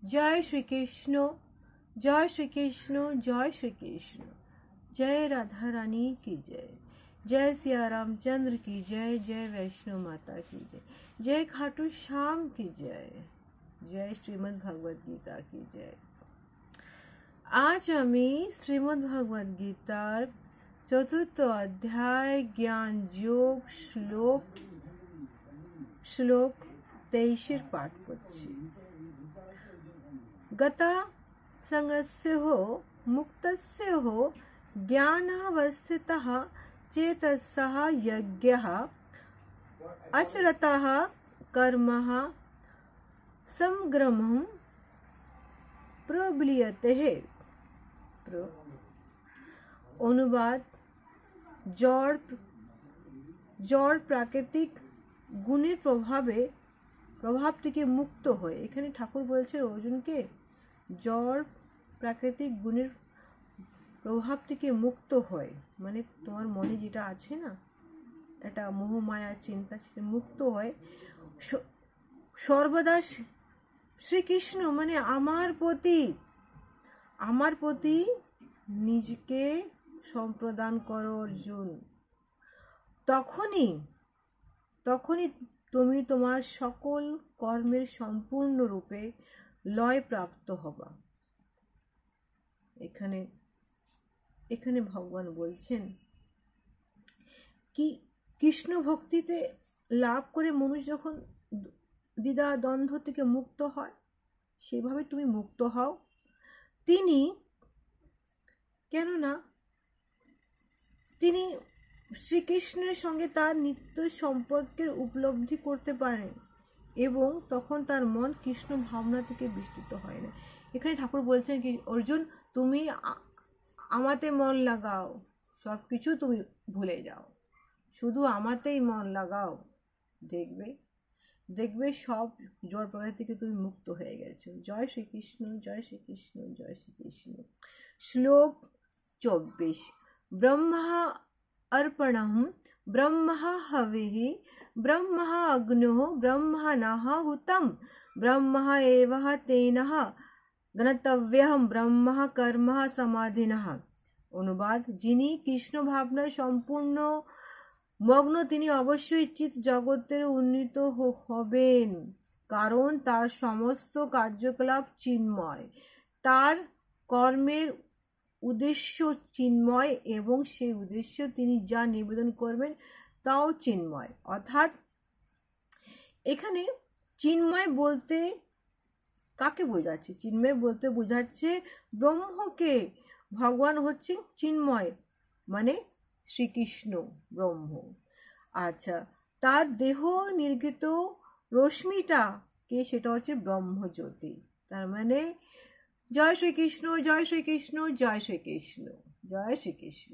जय श्री कृष्ण, जय श्री कृष्ण, जय श्री कृष्ण। जय राधा रानी की जय, जय सिया रामचंद्र की जय, जय वैष्णो माता की जय, जय खाटू श्याम की जय, जय श्रीमद् भगवद गीता की जय। आज আমি শ্রীমদ্ ভগবদ গীতার চতুর্থ অধ্যায় জ্ঞান যোগ শ্লোক 23 পাঠ করছি। गता संगस्य हो मुक्तस्य हो ज्ञानावस्थितः चेतसः यज्ञः अचरतः कर्मः समग्रमः प्रबलीयते। অনুবাদ, জড় প্রাকৃতিক গুণের প্রভাব থেকে মুক্ত হয়ে। এখানে ঠাকুর বলছেন অর্জুনকে জড় প্রাকৃতিক গুণের প্রভাব থেকে মুক্ত হয়, মানে তোমার মনে যেটা আছে না, এটা মোহমায়া চিন্তা, সেটা মুক্ত হয় সর্বদা শ্রীকৃষ্ণ মানে আমার প্রতি নিজকে সম্প্রদান করো অর্জুন। তখনই তুমি তোমার সকল কর্মের সম্পূর্ণরূপে লয় প্রাপ্ত হবা। এখানে ভগবান বলছেন কি কৃষ্ণ ভক্তিতে লাভ করে মানুষ যখন দ্বিধা দ্বন্দ্ব থেকে মুক্ত হয়, সেভাবে তুমি মুক্ত হও। তিনি শ্রীকৃষ্ণের সঙ্গে তার নিত্য সম্পর্কের উপলব্ধি করতে পারেন এবং তখন তার মন কৃষ্ণ ভাবনা থেকে বিস্তৃত হয় না। এখানে ঠাকুর বলছেন কি অর্জুন, তুমি আমাতে মন লাগাও, সব কিছু তুমি ভুলে যাও, শুধু আমাতেই মন লাগাও, দেখবে সব জড় প্রকৃতি থেকে তুমি মুক্ত হয়ে গেছো। জয় শ্রীকৃষ্ণ, জয় শ্রীকৃষ্ণ, জয় শ্রীকৃষ্ণ। শ্লোক 24। ব্রহ্মা अर्पणं ब्रह्म हविः ब्रह्म अग्नो ब्रह्म नः हुतं ब्रह्म एव तेन गन्तव्यं ब्रह्म कर्म समाधिनः। অনুবাদ, যিনি কৃষ্ণ ভাবনার সম্পূর্ণ মগ্ন তিনি অবশ্যই চিৎ জগতের উন্নীত হবেন, কারণ তার সমস্ত কার্যকলাপ চিন্ময়, তার কর্মের উদ্দেশ্য চিন্ময় এবং সেই উদ্দেশ্য তিনি যা নিবেদন করবেন তাও চিন্ময়। অর্থাৎ এখানে চিন্ময় বলতে কাকে বোঝাচ্ছে? চিন্ময় বলতে বোঝাচ্ছে ব্রহ্মকে। ভগবান হচ্ছে চিন্ময়, মানে শ্রীকৃষ্ণ ব্রহ্ম। আচ্ছা, তার দেহ নির্গত রশ্মিটা কে? সেটা হচ্ছে ব্রহ্মজ্যোতি। তার মানে জয় শ্রীকৃষ্ণ, জয় শ্রীকৃষ্ণ, জয় শ্রীকৃষ্ণ, জয় শ্রীকৃষ্ণ।